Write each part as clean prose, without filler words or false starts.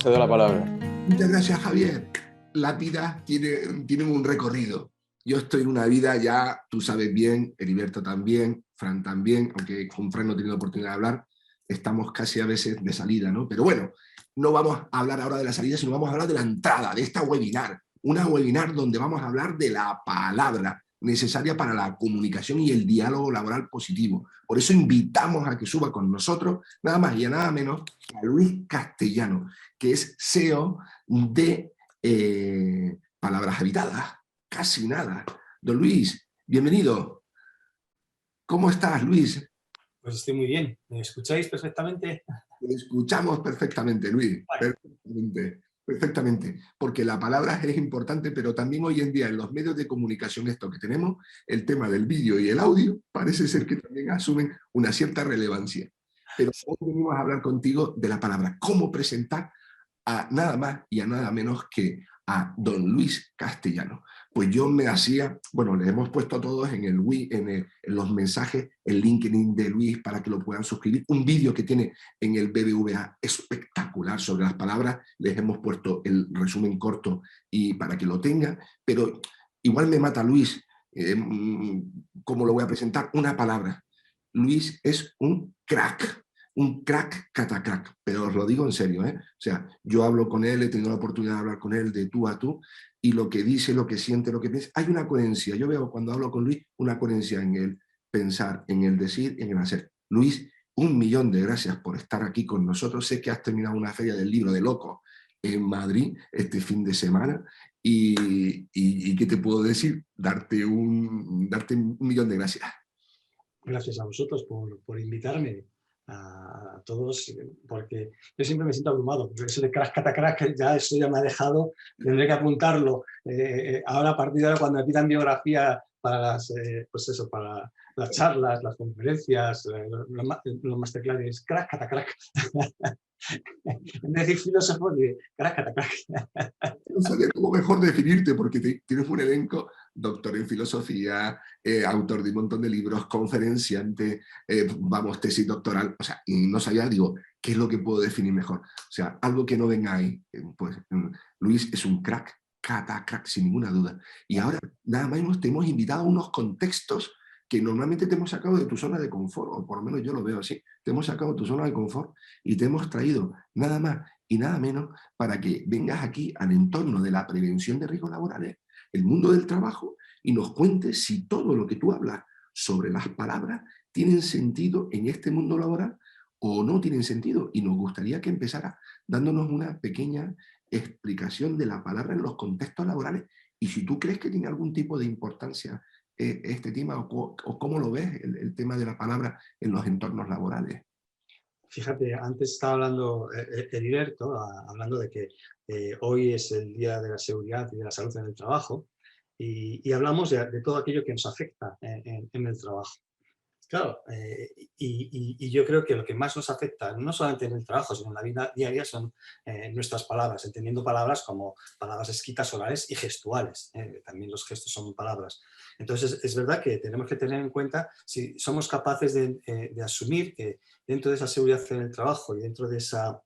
cedo la palabra. Muchas gracias, Javier. La vida tiene un recorrido. Yo estoy en una vida ya, tú sabes bien, Heriberto también, Fran también, aunque con Fran no he tenido oportunidad de hablar, estamos casi a veces de salida, ¿no? Pero bueno, no vamos a hablar ahora de la salida, sino vamos a hablar de la entrada, de esta webinar. Una webinar donde vamos a hablar de la palabra necesaria para la comunicación y el diálogo laboral positivo. Por eso invitamos a que suba con nosotros, nada más y nada menos, a Luis Castellano, que es CEO de Palabras Habitadas. Casi nada. Don Luis, bienvenido. ¿Cómo estás, Luis? Pues estoy muy bien. ¿Me escucháis perfectamente? Te escuchamos perfectamente, Luis. Vale. Perfectamente. Porque la palabra es importante, pero también hoy en día en los medios de comunicación esto que tenemos, el tema del vídeo y el audio, parece ser que también asumen una cierta relevancia. Pero hoy venimos a hablar contigo de la palabra. ¿Cómo presentar a nada más y a nada menos que a don Luis Castellano? Pues yo me hacía, bueno, le hemos puesto a todos en en los mensajes el LinkedIn de Luis para que lo puedan suscribir, un vídeo que tiene en el BBVA espectacular sobre las palabras, les hemos puesto el resumen corto y para que lo tengan, pero igual me mata Luis, ¿cómo lo voy a presentar? Una palabra. Luis es un crack catacrack, pero os lo digo en serio, ¿eh? O sea, yo hablo con él, he tenido la oportunidad de hablar con él de tú a tú, y lo que dice, lo que siente, lo que piensa, hay una coherencia. Yo veo cuando hablo con Luis una coherencia en el pensar, en el decir, en el hacer. Luis, 1.000.000 de gracias por estar aquí con nosotros. Sé que has terminado una feria del libro de locos en Madrid este fin de semana, y ¿qué te puedo decir? Darte 1.000.000 de gracias. Gracias a vosotros por invitarme a todos, porque yo siempre me siento abrumado, porque eso de crack, catacrack, ya eso ya me ha dejado, tendré que apuntarlo. Ahora, a partir de ahora, cuando me pidan biografía para las, pues eso, para las charlas, las conferencias, los masterclasses, crack, catacrack. En vez de decir filósofo, de crack, catacrack. No sabía cómo mejor definirte, porque tienes un elenco, doctor en filosofía, autor de un montón de libros, conferenciante, vamos, tesis doctoral, o sea, y no sabía, digo, ¿qué es lo que puedo definir mejor? O sea, algo que no venga ahí, pues Luis es un crack, crack, sin ninguna duda. Y ahora, nada más te hemos invitado a unos contextos que normalmente te hemos sacado de tu zona de confort, o por lo menos yo lo veo así, te hemos sacado de tu zona de confort y te hemos traído nada más y nada menos para que vengas aquí al entorno de la prevención de riesgos laborales, el mundo del trabajo, y nos cuentes si todo lo que tú hablas sobre las palabras tienen sentido en este mundo laboral o no tienen sentido. Y nos gustaría que empezara dándonos una pequeña explicación de la palabra en los contextos laborales y si tú crees que tiene algún tipo de importancia este tema o cómo lo ves el tema de la palabra en los entornos laborales. Fíjate, antes estaba hablando Heriberto, hablando de que hoy es el Día de la Seguridad y de la Salud en el Trabajo, y hablamos de todo aquello que nos afecta en el trabajo. Claro, y yo creo que lo que más nos afecta, no solamente en el trabajo, sino en la vida diaria, son nuestras palabras, entendiendo palabras como palabras escritas, orales y gestuales. También los gestos son palabras. Entonces, es verdad que tenemos que tener en cuenta si somos capaces de asumir que dentro de esa seguridad en el trabajo y dentro de esa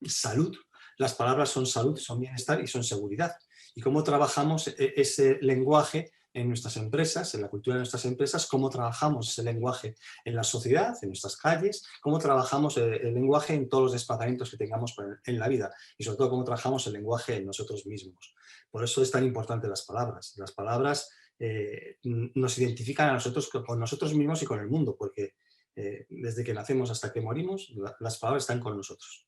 salud, las palabras son salud, son bienestar y son seguridad. Y cómo trabajamos ese lenguaje en nuestras empresas, en la cultura de nuestras empresas, cómo trabajamos ese lenguaje en la sociedad, en nuestras calles, cómo trabajamos el lenguaje en todos los desplazamientos que tengamos en la vida y sobre todo cómo trabajamos el lenguaje en nosotros mismos. Por eso es tan importante las palabras. Las palabras nos identifican a nosotros con nosotros mismos y con el mundo, porque desde que nacemos hasta que morimos, las palabras están con nosotros.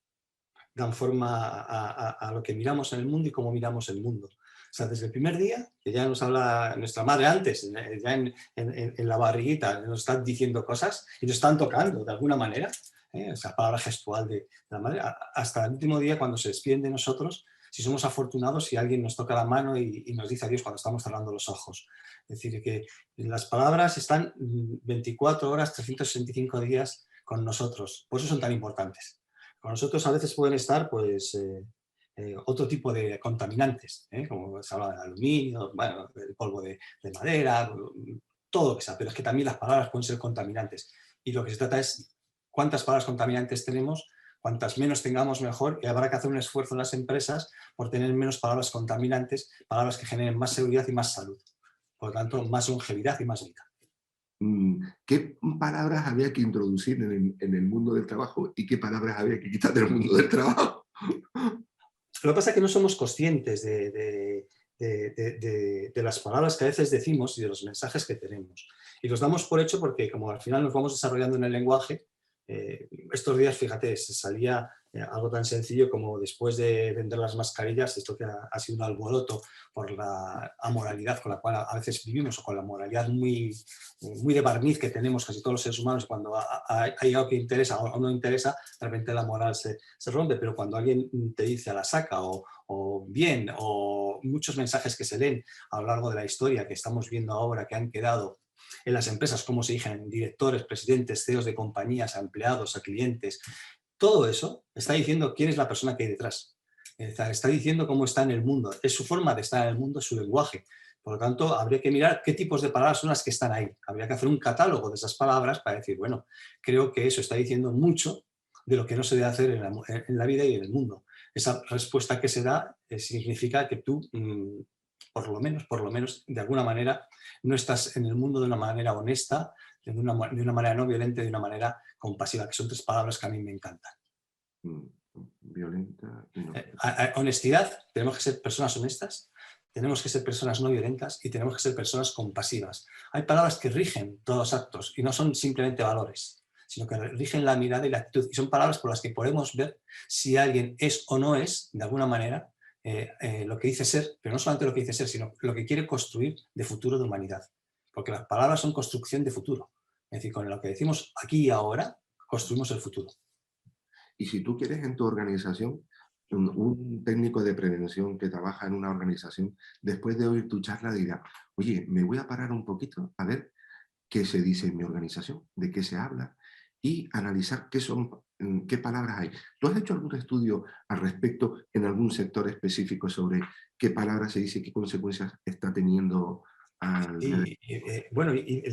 Dan forma a lo que miramos en el mundo y cómo miramos el mundo. O sea, desde el primer día, que ya nos habla nuestra madre antes, ya en la barriguita, nos están diciendo cosas y nos están tocando de alguna manera, esa palabra gestual de la madre, hasta el último día cuando se despiden de nosotros, si somos afortunados, si alguien nos toca la mano y nos dice adiós cuando estamos cerrando los ojos. Es decir, que las palabras están 24 horas, 365 días con nosotros, por eso son tan importantes. Con nosotros a veces pueden estar pues, otro tipo de contaminantes, como se habla de aluminio, bueno, el polvo de madera, todo lo que sea, pero es que también las palabras pueden ser contaminantes. Y lo que se trata es cuántas palabras contaminantes tenemos Cuantas menos tengamos mejor, y habrá que hacer un esfuerzo en las empresas por tener menos palabras contaminantes, palabras que generen más seguridad y más salud. Por lo tanto, más longevidad y más vida. ¿Qué palabras había que introducir en el mundo del trabajo y qué palabras había que quitar del mundo del trabajo? Lo que pasa es que no somos conscientes de las palabras que a veces decimos y de los mensajes que tenemos. Y los damos por hecho porque como al final nos vamos desarrollando en el lenguaje, estos días, fíjate, se salía algo tan sencillo como después de vender las mascarillas, esto que ha sido un alboroto por la amoralidad con la cual a veces vivimos o con la moralidad muy de barniz que tenemos casi todos los seres humanos, cuando hay algo que interesa o no interesa, de repente la moral se rompe, pero cuando alguien te dice a la saca o bien, o muchos mensajes que se leen a lo largo de la historia que estamos viendo ahora que han quedado en las empresas, cómo se dirigen directores, presidentes, CEOs de compañías, a empleados, a clientes, todo eso está diciendo quién es la persona que hay detrás. Está diciendo cómo está en el mundo, es su forma de estar en el mundo, es su lenguaje. Por lo tanto, habría que mirar qué tipos de palabras son las que están ahí. Habría que hacer un catálogo de esas palabras para decir, bueno, creo que eso está diciendo mucho de lo que no se debe hacer en la vida y en el mundo. Esa respuesta que se da significa que tú, por lo menos, de alguna manera, no estás en el mundo de una manera honesta, de una manera no violenta, de una manera compasiva, que son tres palabras que a mí me encantan. Violenta y no. Honestidad, tenemos que ser personas honestas, tenemos que ser personas no violentas y tenemos que ser personas compasivas. Hay palabras que rigen todos los actos y no son simplemente valores, sino que rigen la mirada y la actitud. Y son palabras por las que podemos ver si alguien es o no es, de alguna manera, lo que dice ser, pero no solamente lo que dice ser, sino lo que quiere construir de futuro de humanidad. Porque las palabras son construcción de futuro. Es decir, con lo que decimos aquí y ahora, construimos el futuro. Y si tú quieres en tu organización, un técnico de prevención que trabaja en una organización, después de oír tu charla dirá, oye, me voy a parar un poquito a ver qué se dice en mi organización, de qué se habla, y analizar qué palabras hay. ¿Tú has hecho algún estudio al respecto en algún sector específico sobre qué palabras se dice y qué consecuencias está teniendo al... Bueno, y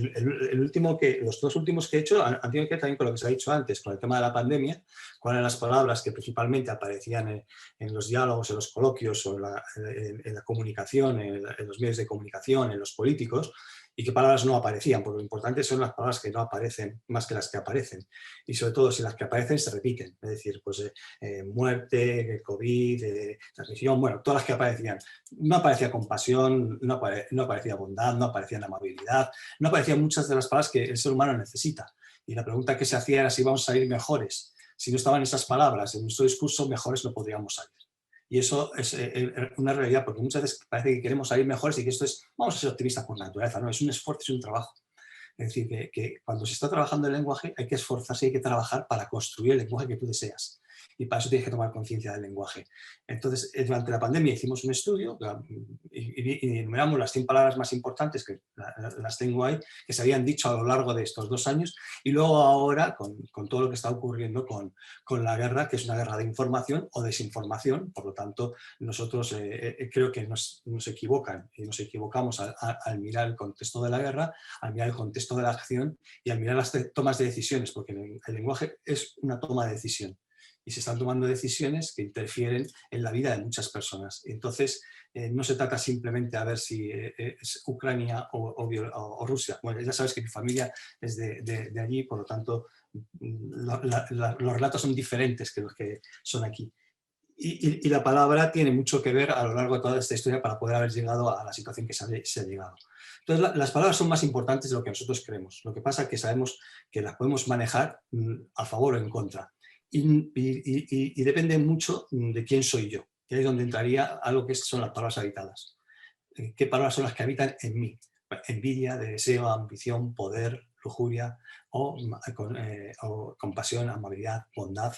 los dos últimos que he hecho han tenido que ver también con lo que se ha dicho antes, con el tema de la pandemia, cuáles eran las palabras que principalmente aparecían en los diálogos, en los coloquios o en la comunicación, en los medios de comunicación, en los políticos, y qué palabras no aparecían, porque lo importante son las palabras que no aparecen más que las que aparecen. Y sobre todo, si las que aparecen se repiten, es decir, pues muerte, COVID, transmisión, bueno, todas las que aparecían. No aparecía compasión, no aparecía bondad, no aparecía amabilidad, no aparecían muchas de las palabras que el ser humano necesita. Y la pregunta que se hacía era si vamos a salir mejores. Si no estaban esas palabras en nuestro discurso, mejores no podríamos salir. Y eso es una realidad, porque muchas veces parece que queremos salir mejores y que esto es, vamos a ser optimistas por naturaleza, no, es un esfuerzo, es un trabajo. Es decir, que cuando se está trabajando el lenguaje hay que esforzarse y hay que trabajar para construir el lenguaje que tú deseas. Y para eso tienes que tomar conciencia del lenguaje. Entonces, durante la pandemia hicimos un estudio y enumeramos las 100 palabras más importantes, que las tengo ahí, que se habían dicho a lo largo de estos 2 años, y luego ahora, con todo lo que está ocurriendo con la guerra, que es una guerra de información o desinformación, por lo tanto, nosotros creo que nos equivocan y nos equivocamos al mirar el contexto de la guerra, al mirar el contexto de la acción y al mirar las tomas de decisiones, porque el lenguaje es una toma de decisión y se están tomando decisiones que interfieren en la vida de muchas personas. Entonces, no se trata simplemente a ver si es Ucrania o Rusia. Bueno, ya sabes que mi familia es de allí, por lo tanto, los relatos son diferentes que los que son aquí. Y la palabra tiene mucho que ver a lo largo de toda esta historia para poder haber llegado a la situación que se ha llegado. Entonces, las palabras son más importantes de lo que nosotros creemos. Lo que pasa es que sabemos que las podemos manejar a favor o en contra. Y depende mucho de quién soy yo. Y ahí es donde entraría algo que son las palabras habitadas. ¿Qué palabras son las que habitan en mí? Envidia, deseo, ambición, poder, lujuria, o compasión, amabilidad, bondad,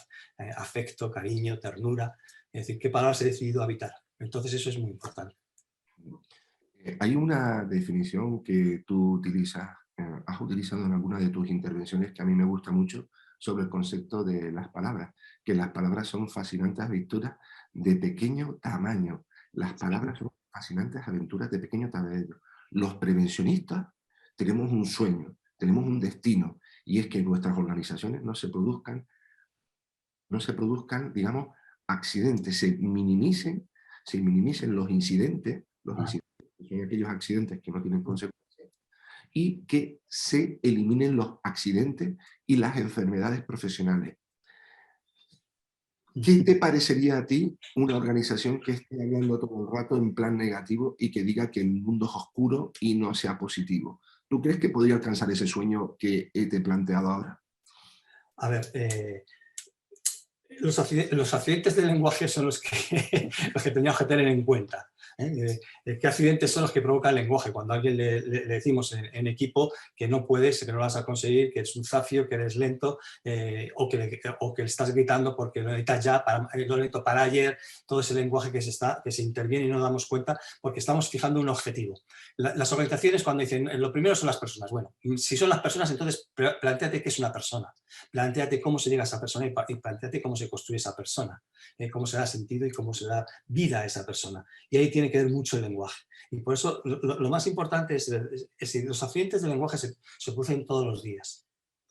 afecto, cariño, ternura. Es decir, qué palabras he decidido habitar. Entonces eso es muy importante. Hay una definición que tú utilizas, has utilizado en alguna de tus intervenciones que a mí me gusta mucho sobre el concepto de las palabras, que las palabras son fascinantes aventuras de pequeño tamaño. Las palabras son fascinantes aventuras de pequeño tamaño. Los prevencionistas tenemos un sueño, tenemos un destino, y es que nuestras organizaciones no se produzcan no se produzcan, digamos, accidentes, se minimicen los incidentes que son aquellos accidentes que no tienen consecuencias, y que se eliminen los accidentes y las enfermedades profesionales. ¿Qué te parecería a ti una organización que esté hablando todo el rato en plan negativo y que diga que el mundo es oscuro y no sea positivo? ¿Tú crees que podría alcanzar ese sueño que te he planteado ahora? A ver, los accidentes del lenguaje son los que, los que teníamos que tener en cuenta. ¿Qué accidentes son los que provoca el lenguaje? Cuando a alguien le decimos en equipo que no puedes, que no lo vas a conseguir, que eres un zafio, que eres lento, o que le estás gritando porque lo necesitas ya, lo necesito para ayer, todo ese lenguaje que se interviene y no nos damos cuenta porque estamos fijando un objetivo. Las organizaciones cuando dicen, lo primero son las personas. Bueno, si son las personas, entonces plantéate qué es una persona. Plantéate cómo se llega a esa persona y plantéate cómo se construye esa persona, cómo se da sentido y cómo se da vida a esa persona. Y ahí tiene que ver mucho el lenguaje. Y por eso lo más importante es que los accidentes del lenguaje se producen todos los días.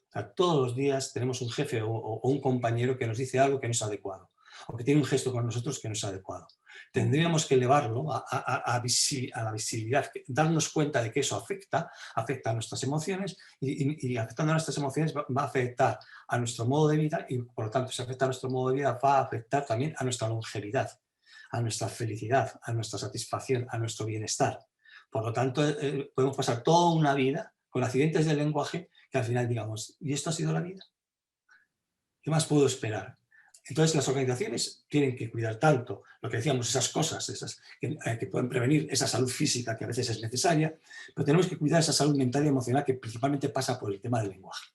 O sea, todos los días tenemos un jefe o un compañero que nos dice algo que no es adecuado, o que tiene un gesto con nosotros que no es adecuado. Tendríamos que elevarlo a la visibilidad, darnos cuenta de que eso afecta a nuestras emociones y afectando a nuestras emociones va a afectar a nuestro modo de vida y por lo tanto si afecta a nuestro modo de vida va a afectar también a nuestra longevidad, a nuestra felicidad, a nuestra satisfacción, a nuestro bienestar. Por lo tanto, podemos pasar toda una vida con accidentes del lenguaje que al final digamos, ¿y esto ha sido la vida? ¿Qué más puedo esperar? Entonces las organizaciones tienen que cuidar tanto lo que decíamos, esas cosas que pueden prevenir esa salud física que a veces es necesaria, pero tenemos que cuidar esa salud mental y emocional que principalmente pasa por el tema del lenguaje.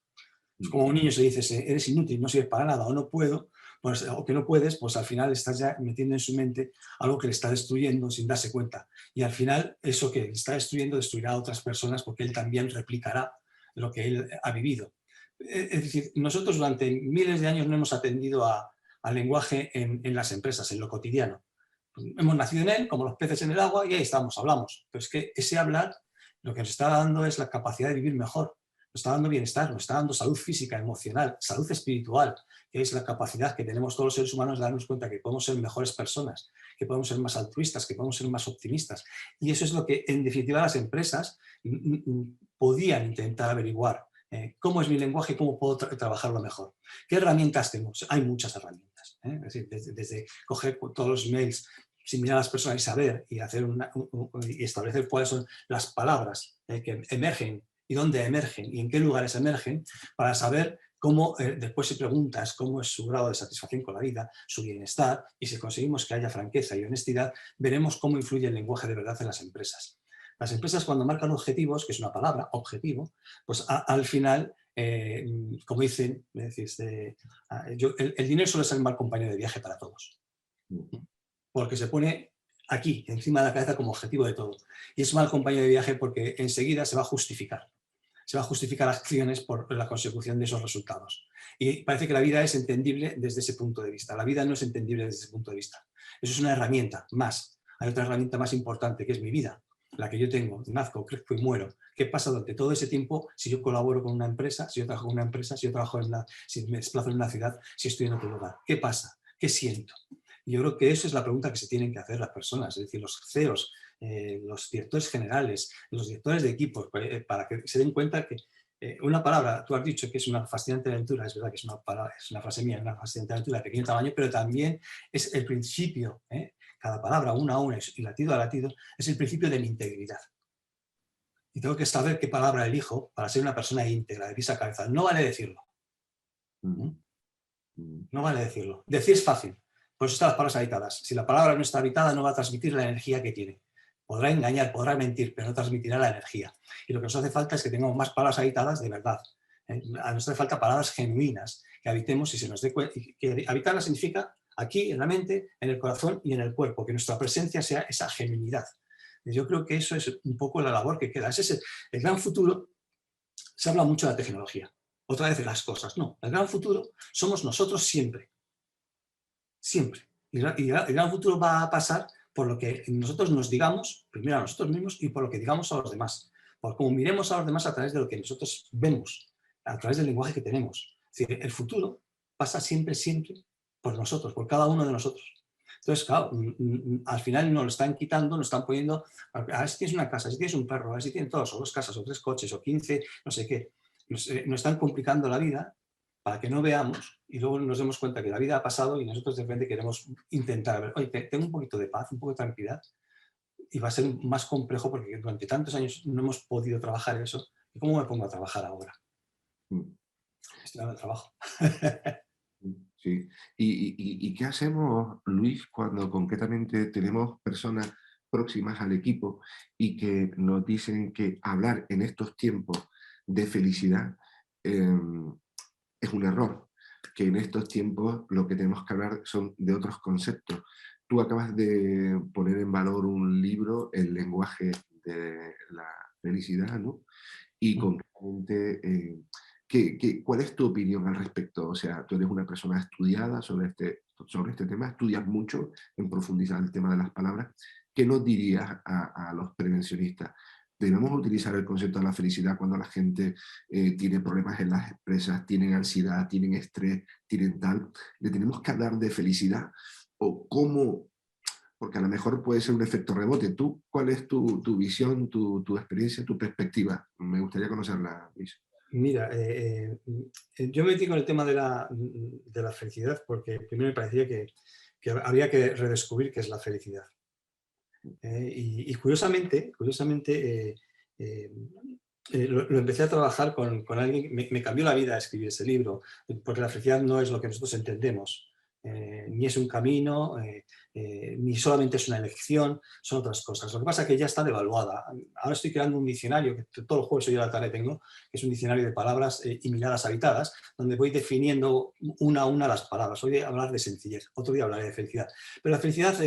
Es como a un niño se dice, eres inútil, no sirves para nada o no puedo, pues, o que no puedes, pues al final estás ya metiendo en su mente algo que le está destruyendo sin darse cuenta. Y al final eso que le está destruyendo destruirá a otras personas porque él también replicará lo que él ha vivido. Es decir, nosotros durante miles de años no hemos atendido al lenguaje en las empresas, en lo cotidiano. Hemos nacido en él, como los peces en el agua, y ahí estamos, hablamos. Pero es que ese hablar lo que nos está dando es la capacidad de vivir mejor, nos está dando bienestar, nos está dando salud física, emocional, salud espiritual, que es la capacidad que tenemos todos los seres humanos de darnos cuenta que podemos ser mejores personas, que podemos ser más altruistas, que podemos ser más optimistas. Y eso es lo que, en definitiva, las empresas podían intentar averiguar. ¿Cómo es mi lenguaje y cómo puedo trabajarlo mejor? ¿Qué herramientas tengo? Hay muchas herramientas. Es decir, desde coger todos los mails sin mirar a las personas y saber y, y establecer cuáles son las palabras que emergen y dónde emergen y en qué lugares emergen, para saber cómo, después si preguntas cómo es su grado de satisfacción con la vida, su bienestar, y si conseguimos que haya franqueza y honestidad, veremos cómo influye el lenguaje de verdad en las empresas. Las empresas cuando marcan objetivos, que es una palabra, objetivo, pues al final, como dicen, el dinero suele ser un mal compañero de viaje para todos. Porque se pone aquí, encima de la cabeza, como objetivo de todo. Y es mal compañero de viaje porque enseguida se va a justificar. Se va a justificar acciones por la consecución de esos resultados. Y parece que la vida es entendible desde ese punto de vista. La vida no es entendible desde ese punto de vista. Eso es una herramienta más. Hay otra herramienta más importante, que es mi vida, la que yo tengo. Nazco, crezco y muero. ¿Qué pasa durante todo ese tiempo si yo colaboro con una empresa, si yo trabajo con una empresa, si yo trabajo si me desplazo en una ciudad, si estoy en otro lugar? ¿Qué pasa? ¿Qué siento? Y yo creo que eso es la pregunta que se tienen que hacer las personas, es decir, los CEOs, los directores generales, los directores de equipos, para que se den cuenta que una palabra, tú has dicho que es una fascinante aventura, es verdad que es una frase mía, una fascinante aventura de pequeño tamaño, pero también es el principio, cada palabra una a una y latido a latido, es el principio de mi integridad. Y tengo que saber qué palabra elijo para ser una persona íntegra, de pies a cabeza. No vale decirlo. No vale decirlo. Decir es fácil. Por eso están las palabras habitadas. Si la palabra no está habitada, no va a transmitir la energía que tiene. Podrá engañar, podrá mentir, pero no transmitirá la energía. Y lo que nos hace falta es que tengamos más palabras habitadas de verdad. Nos hace falta palabras genuinas, que habitemos y se nos dé cuenta. Que habitarlas significa aquí, en la mente, en el corazón y en el cuerpo, que nuestra presencia sea esa genuinidad. Y yo creo que eso es un poco la labor que queda. Ese es el gran futuro. Se habla mucho de la tecnología. Otra vez de las cosas. No, el gran futuro somos nosotros siempre. Siempre. Y el gran futuro va a pasar por lo que nosotros nos digamos, primero a nosotros mismos, y por lo que digamos a los demás. Por cómo miremos a los demás a través de lo que nosotros vemos, a través del lenguaje que tenemos. Es decir, el futuro pasa siempre, siempre por nosotros, por cada uno de nosotros. Entonces, claro, al final nos lo están quitando, nos están poniendo, a ver si tienes una casa, si tienes un perro, a ver si tienes dos, o dos casas, o tres coches, o 15, no sé qué. Nos están complicando la vida para que no veamos y luego nos demos cuenta que la vida ha pasado y nosotros de repente queremos intentar, a ver, oye, tengo un poquito de paz, un poco de tranquilidad, y va a ser más complejo porque durante tantos años no hemos podido trabajar eso. ¿Y cómo me pongo a trabajar ahora? Mm. Estoy en el trabajo. Sí. ¿Y qué hacemos, Luis, cuando concretamente tenemos personas próximas al equipo y que nos dicen que hablar en estos tiempos de felicidad es un error? Que en estos tiempos lo que tenemos que hablar son de otros conceptos. Tú acabas de poner en valor un libro, El lenguaje de la felicidad, ¿no? Y concretamente, ¿cuál es tu opinión al respecto? O sea, tú eres una persona estudiada sobre este tema, estudias mucho en profundizar el tema de las palabras. ¿Qué nos dirías a los prevencionistas? ¿Debemos utilizar el concepto de la felicidad cuando la gente tiene problemas en las empresas, tienen ansiedad, tienen estrés, tienen tal? ¿Le tenemos que hablar de felicidad? ¿O cómo? Porque a lo mejor puede ser un efecto rebote. ¿Tú cuál es tu visión, tu experiencia, tu perspectiva? Me gustaría conocerla, Luis. Mira, yo me metí con el tema de la felicidad porque primero me parecía que había que redescubrir qué es la felicidad. Y curiosamente eh, lo empecé a trabajar con alguien, me cambió la vida escribir ese libro, porque la felicidad no es lo que nosotros entendemos, ni es un camino, ni solamente es una elección, son otras cosas. Lo que pasa es que ya está devaluada. Ahora estoy creando un diccionario, que todos los jueves hoy a la tarde tengo, que es un diccionario de palabras y miradas habitadas, donde voy definiendo una a una las palabras. Hoy voy a hablar de sencillez, otro día hablaré de felicidad. Pero la felicidad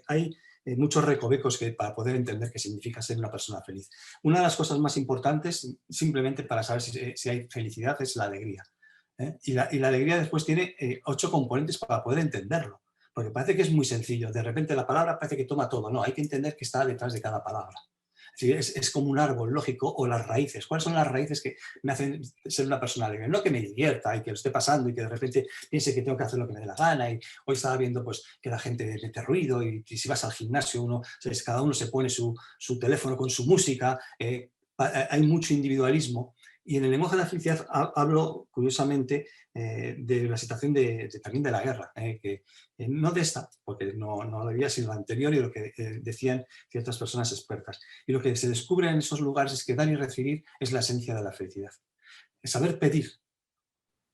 hay muchos recovecos para poder entender qué significa ser una persona feliz. Una de las cosas más importantes, simplemente para saber si hay felicidad, es la alegría. Y la alegría después tiene 8 componentes para poder entenderlo. Porque parece que es muy sencillo. De repente la palabra parece que toma todo. No, hay que entender qué está detrás de cada palabra. Es como un árbol lógico, o las raíces. ¿Cuáles son las raíces que me hacen ser una persona alegre? No que me divierta y que lo esté pasando y que de repente piense que tengo que hacer lo que me dé la gana. Y hoy estaba viendo pues, que la gente mete ruido y si vas al gimnasio, ¿sabes? Cada uno se pone su teléfono con su música. Hay mucho individualismo. Y en el lenguaje de la felicidad hablo, curiosamente, de la situación también de la guerra, que no de esta, porque no debía ser la anterior y lo que decían ciertas personas expertas. Y lo que se descubre en esos lugares es que dar y recibir es la esencia de la felicidad. El saber pedir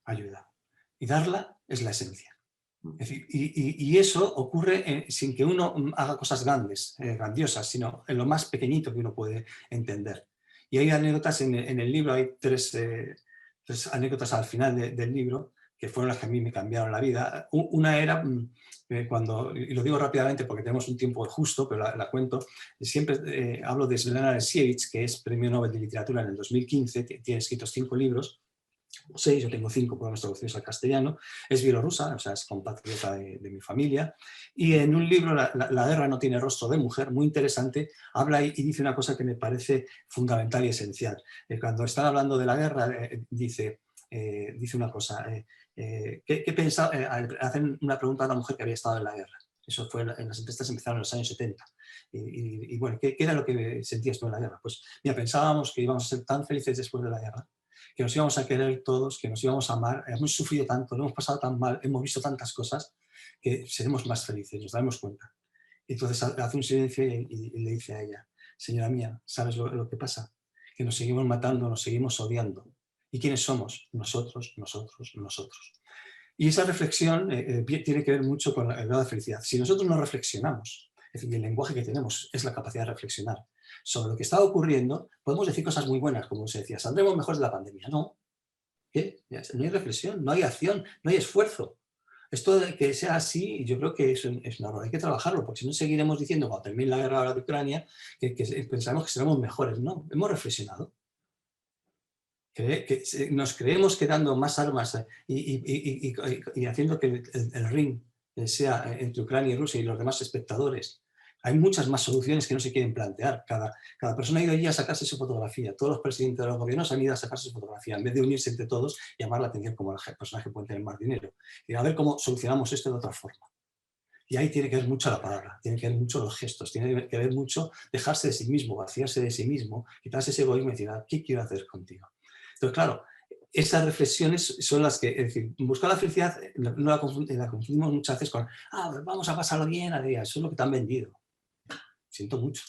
ayuda y darla es la esencia. Es decir, y eso ocurre sin que uno haga cosas grandiosas, sino en lo más pequeñito que uno puede entender. Y hay anécdotas en el libro, hay tres anécdotas al final del libro que fueron las que a mí me cambiaron la vida. Una era cuando, y lo digo rápidamente porque tenemos un tiempo justo, pero la cuento, siempre hablo de Svetlana Alexievich, que es Premio Nobel de Literatura en el 2015, tiene escritos 5 libros, 6, yo tengo 5 poemas traducidos al castellano, es bielorrusa, o sea, es compatriota de mi familia, y en un libro, la guerra no tiene rostro de mujer, muy interesante, habla y dice una cosa que me parece fundamental y esencial. Cuando están hablando de la guerra, dice una cosa, ¿qué pensa? Hacen una pregunta a una mujer que había estado en la guerra. Eso fue en las entrevistas empezaron en los años 70. Y bueno, ¿qué era lo que sentías tú en la guerra? Pues mira, pensábamos que íbamos a ser tan felices después de la guerra, que nos íbamos a querer todos, que nos íbamos a amar, hemos sufrido tanto, lo hemos pasado tan mal, hemos visto tantas cosas, que seremos más felices, nos daremos cuenta. Y entonces hace un silencio y le dice a ella, señora mía, ¿sabes lo que pasa? Que nos seguimos matando, nos seguimos odiando. ¿Y quiénes somos? Nosotros, nosotros, nosotros. Y esa reflexión tiene que ver mucho con el grado de felicidad. Si nosotros no reflexionamos, es decir, el lenguaje que tenemos es la capacidad de reflexionar sobre lo que está ocurriendo, podemos decir cosas muy buenas, como se decía, saldremos mejor de la pandemia. No, ¿qué? No hay reflexión, no hay acción, no hay esfuerzo. Esto de que sea así, yo creo que es un error, hay que trabajarlo, porque si no seguiremos diciendo cuando termine la guerra de Ucrania que pensamos que seremos mejores. No, hemos reflexionado. Nos creemos que dando más armas y haciendo que el ring sea entre Ucrania y Rusia y los demás espectadores, Hay muchas más soluciones que no se quieren plantear. Cada persona ha ido allí a sacarse su fotografía. Todos los presidentes de los gobiernos han ido a sacarse su fotografía, en vez de unirse entre todos y llamar la atención como personas que pueden tener más dinero. Y a ver cómo solucionamos esto de otra forma. Y ahí tiene que ver mucho la palabra, tiene que ver mucho los gestos, tiene que ver mucho dejarse de sí mismo, vaciarse de sí mismo, quitarse ese egoísmo y decir, ¿qué quiero hacer contigo? Entonces, claro, esas reflexiones son las que, es decir, buscar la felicidad no la confundimos muchas veces con, vamos a pasarlo bien, eso es lo que te han vendido. Siento mucho.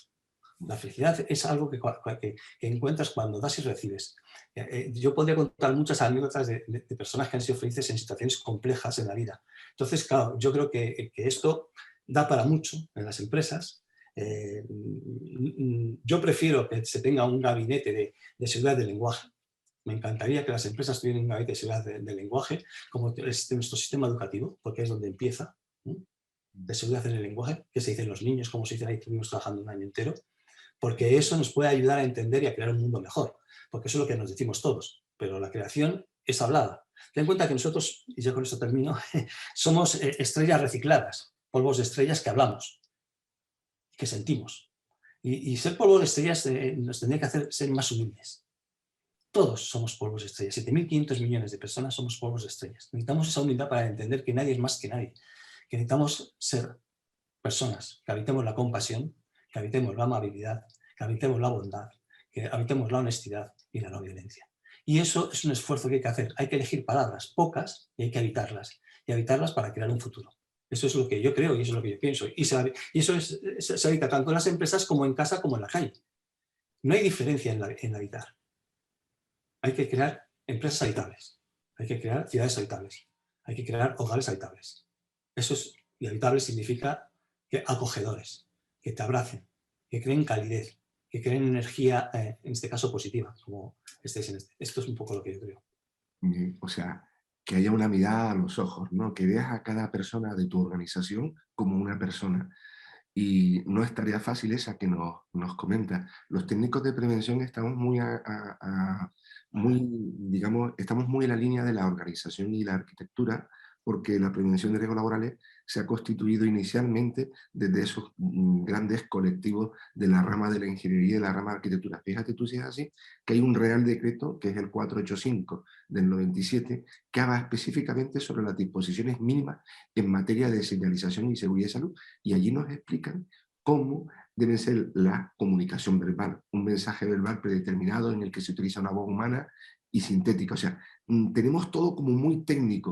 La felicidad es algo que encuentras cuando das y recibes. Yo podría contar muchas anécdotas de personas que han sido felices en situaciones complejas en la vida. Entonces, claro, yo creo que esto da para mucho en las empresas. Yo prefiero que se tenga un gabinete de seguridad del lenguaje. Me encantaría que las empresas tuvieran un gabinete de seguridad del lenguaje, como es nuestro sistema educativo, porque es donde empieza, ¿no? De seguridad en el lenguaje, que se dicen los niños, como se dicen ahí, estuvimos trabajando un año entero, porque eso nos puede ayudar a entender y a crear un mundo mejor, porque eso es lo que nos decimos todos, pero la creación es hablada. Ten en cuenta que nosotros, y ya con esto termino, somos estrellas recicladas, polvos de estrellas que hablamos, que sentimos. Y ser polvos de estrellas nos tendría que hacer ser más humildes. Todos somos polvos de estrellas, 7.500 millones de personas somos polvos de estrellas. Necesitamos esa humildad para entender que nadie es más que nadie, que necesitamos ser personas, que habitemos la compasión, que habitemos la amabilidad, que habitemos la bondad, que habitemos la honestidad y la no violencia. Y eso es un esfuerzo que hay que hacer. Hay que elegir palabras, pocas, y hay que habitarlas. Y habitarlas para crear un futuro. Eso es lo que yo creo y eso es lo que yo pienso. Y eso se habita tanto en las empresas como en casa como en la calle. No hay diferencia en habitar. Hay que crear empresas habitables. Hay que crear ciudades habitables. Hay que crear hogares habitables. Eso es, y habitable significa que acogedores, que te abracen, que creen calidez, que creen energía, en este caso positiva, como estéis en este. Esto es un poco lo que yo creo. O sea, que haya una mirada a los ojos, ¿no? Que veas a cada persona de tu organización como una persona. Y no es tarea fácil esa que nos comenta. Los técnicos de prevención estamos digamos, estamos muy en la línea de la organización y la arquitectura, porque la prevención de riesgos laborales se ha constituido inicialmente desde esos grandes colectivos de la rama de la ingeniería y de la rama de arquitectura. Fíjate tú si es así, que hay un Real Decreto, que es el 485 del 97, que habla específicamente sobre las disposiciones mínimas en materia de señalización y seguridad y salud, y allí nos explican cómo debe ser la comunicación verbal, un mensaje verbal predeterminado en el que se utiliza una voz humana y sintética. O sea, tenemos todo como muy técnico.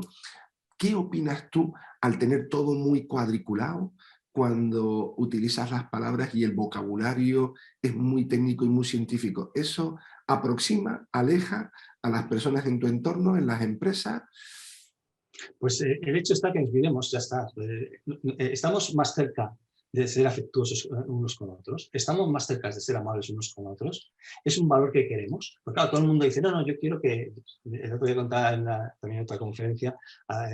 ¿Qué opinas tú al tener todo muy cuadriculado cuando utilizas las palabras y el vocabulario es muy técnico y muy científico? ¿Eso aproxima, aleja a las personas en tu entorno, en las empresas? Pues el hecho está que nos miremos, ya está. Estamos más cerca de ser afectuosos unos con otros, estamos más cerca de ser amables unos con otros, es un valor que queremos. Porque claro, todo el mundo dice, no, yo quiero que, el otro día contaba también en otra conferencia, a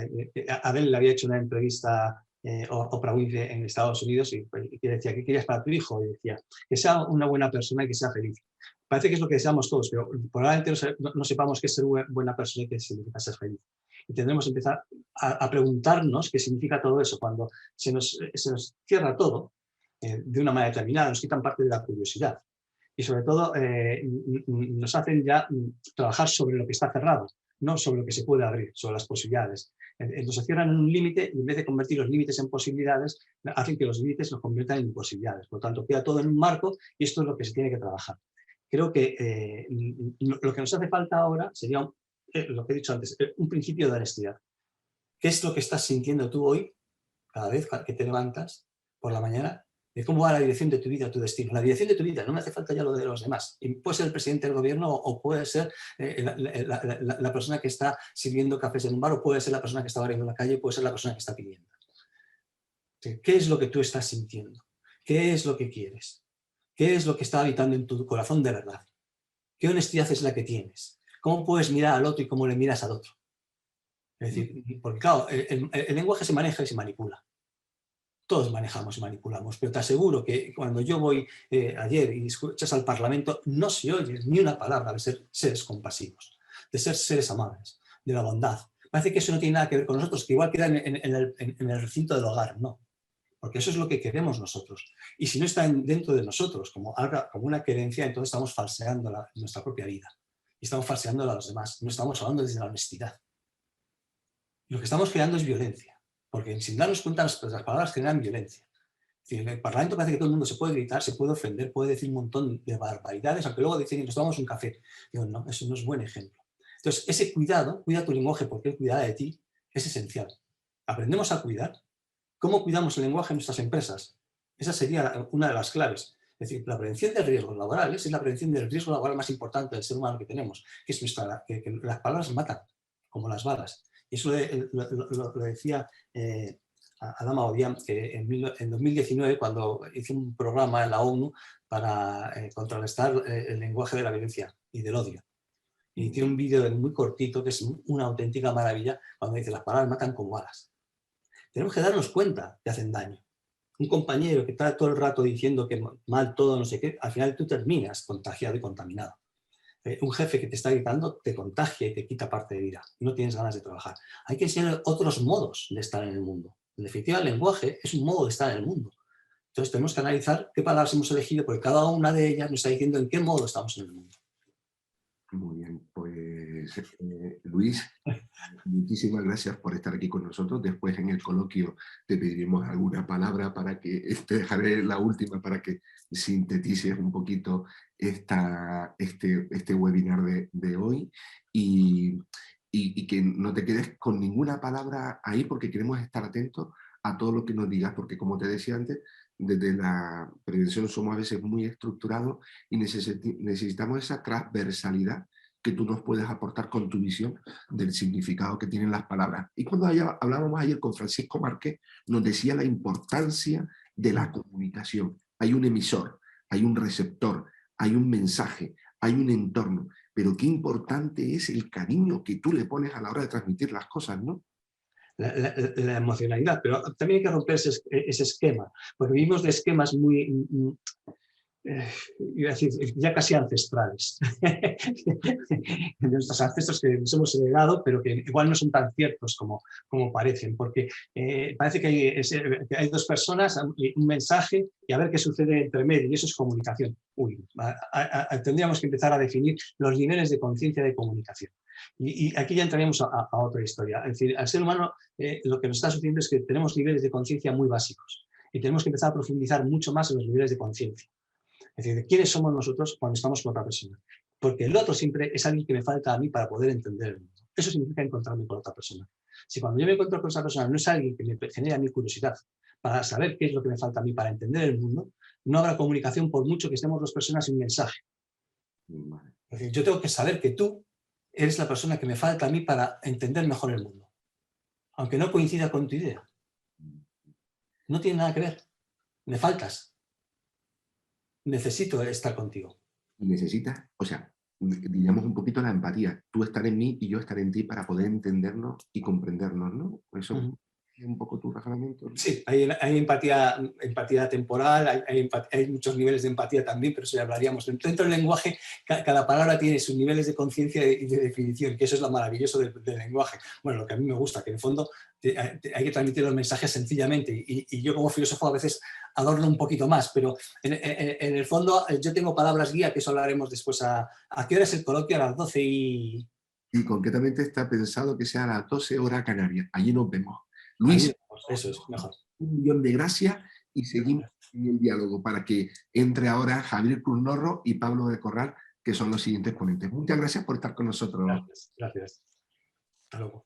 Adele le había hecho una entrevista Oprah Winfrey en Estados Unidos y decía, ¿qué querías para tu hijo? Y decía, que sea una buena persona y que sea feliz. Parece que es lo que deseamos todos, pero probablemente no sepamos qué es ser buena persona y qué significa ser feliz. Y tendremos que empezar a preguntarnos qué significa todo eso. Cuando se nos cierra todo de una manera determinada, nos quitan parte de la curiosidad. Y sobre todo nos hacen ya trabajar sobre lo que está cerrado, no sobre lo que se puede abrir, sobre las posibilidades. Nos cierran en un límite y en vez de convertir los límites en posibilidades, hacen que los límites nos conviertan en imposibilidades. Por lo tanto, queda todo en un marco y esto es lo que se tiene que trabajar. Creo que lo que nos hace falta ahora sería lo que he dicho antes, un principio de honestidad. ¿Qué es lo que estás sintiendo tú hoy, cada vez que te levantas por la mañana, de cómo va la dirección de tu vida, tu destino? La dirección de tu vida, no me hace falta ya lo de los demás. Y puede ser el presidente del gobierno o puede ser la persona que está sirviendo cafés en un bar o puede ser la persona que está barriendo en la calle, puede ser la persona que está pidiendo. ¿Qué es lo que tú estás sintiendo? ¿Qué es lo que quieres? ¿Qué es lo que está habitando en tu corazón de verdad? ¿Qué honestidad es la que tienes? ¿Cómo puedes mirar al otro y cómo le miras al otro? Es decir, porque claro, el lenguaje se maneja y se manipula. Todos manejamos y manipulamos, pero te aseguro que cuando yo voy ayer y escuchas al Parlamento, no se oye ni una palabra de ser seres compasivos, de ser seres amables, de la bondad. Parece que eso no tiene nada que ver con nosotros, que igual queda en el recinto del hogar, no. porque eso es lo que queremos nosotros. Y si no está dentro de nosotros como una querencia, entonces estamos falseando nuestra propia vida. Y estamos falseándola a los demás. No estamos hablando desde la honestidad. Lo que estamos creando es violencia, porque sin darnos cuenta las palabras generan violencia. Es decir, en el Parlamento parece que todo el mundo se puede gritar, se puede ofender, puede decir un montón de barbaridades, aunque luego dicen que nos tomamos un café. Digo, no, eso no es buen ejemplo. Entonces, ese cuidado, cuida tu lenguaje porque él cuidará de ti, es esencial. Aprendemos a cuidar. ¿Cómo cuidamos el lenguaje en nuestras empresas? Esa sería una de las claves. Es decir, la prevención de riesgos laborales es la prevención del riesgo laboral más importante del ser humano que tenemos, que es que las palabras matan, como las balas. Y eso lo decía Adama Obiang, que en 2019, cuando hizo un programa en la ONU para contrarrestar el lenguaje de la violencia y del odio. Y tiene un vídeo muy cortito que es una auténtica maravilla cuando dice: las palabras matan como balas. Tenemos que darnos cuenta que hacen daño. Un compañero que está todo el rato diciendo que mal todo, no sé qué, al final tú terminas contagiado y contaminado. Un jefe que te está gritando te contagia y te quita parte de vida. No tienes ganas de trabajar. Hay que enseñar otros modos de estar en el mundo. En definitiva, el lenguaje es un modo de estar en el mundo. Entonces tenemos que analizar qué palabras hemos elegido, porque cada una de ellas nos está diciendo en qué modo estamos en el mundo. Muy bien, pues Luis, muchísimas gracias por estar aquí con nosotros. Después en el coloquio te pediremos alguna palabra para que, te dejaré la última para que sintetices un poquito este webinar de hoy y que no te quedes con ninguna palabra ahí porque queremos estar atentos a todo lo que nos digas, porque como te decía antes, desde la prevención somos a veces muy estructurados y necesitamos esa transversalidad que tú nos puedes aportar con tu visión del significado que tienen las palabras. Y cuando hablábamos ayer con Francisco Márquez, nos decía la importancia de la comunicación. Hay un emisor, hay un receptor, hay un mensaje, hay un entorno, pero qué importante es el cariño que tú le pones a la hora de transmitir las cosas, ¿no? La emocionalidad, pero también hay que romper ese esquema, porque vivimos de esquemas muy, iba a decir, ya casi ancestrales, de nuestros ancestros que nos hemos heredado, pero que igual no son tan ciertos como parecen, porque parece que hay dos personas, un mensaje, y a ver qué sucede entre medio, y eso es comunicación. Uy, tendríamos que empezar a definir los niveles de conciencia de comunicación. Y aquí ya entraríamos a otra historia. Es decir, al ser humano lo que nos está sucediendo es que tenemos niveles de conciencia muy básicos y tenemos que empezar a profundizar mucho más en los niveles de conciencia. Es decir, ¿quiénes somos nosotros cuando estamos con otra persona? Porque el otro siempre es alguien que me falta a mí para poder entender el mundo. Eso significa encontrarme con otra persona. Si cuando yo me encuentro con esa persona no es alguien que me genera mi curiosidad para saber qué es lo que me falta a mí para entender el mundo, no habrá comunicación por mucho que estemos dos personas en un mensaje. Es decir, yo tengo que saber que tú eres la persona que me falta a mí para entender mejor el mundo, aunque no coincida con tu idea. No tiene nada que ver. Me faltas. Necesito estar contigo. Necesitas, o sea, diríamos un poquito la empatía. Tú estar en mí y yo estar en ti para poder entendernos y comprendernos, ¿no? Eso es un poco tu razonamiento, ¿no? Sí, hay empatía temporal, hay muchos niveles de empatía también, pero eso ya hablaríamos. Dentro del lenguaje, cada palabra tiene sus niveles de conciencia y de definición, que eso es lo maravilloso del lenguaje. Bueno, lo que a mí me gusta, que en el fondo hay que transmitir los mensajes sencillamente, y yo como filósofo a veces adorno un poquito más, pero en el fondo yo tengo palabras guía, que eso hablaremos después. ¿A qué hora es el coloquio? A las 12 y... Y concretamente está pensado que sea a las 12 horas canarias. Allí nos vemos. Luis, eso es mejor. 1.000.000 de gracias y seguimos en el diálogo para que entre ahora Javier Cruz Norro y Pablo de Corral, que son los siguientes ponentes. Muchas gracias por estar con nosotros. Gracias. Hasta luego.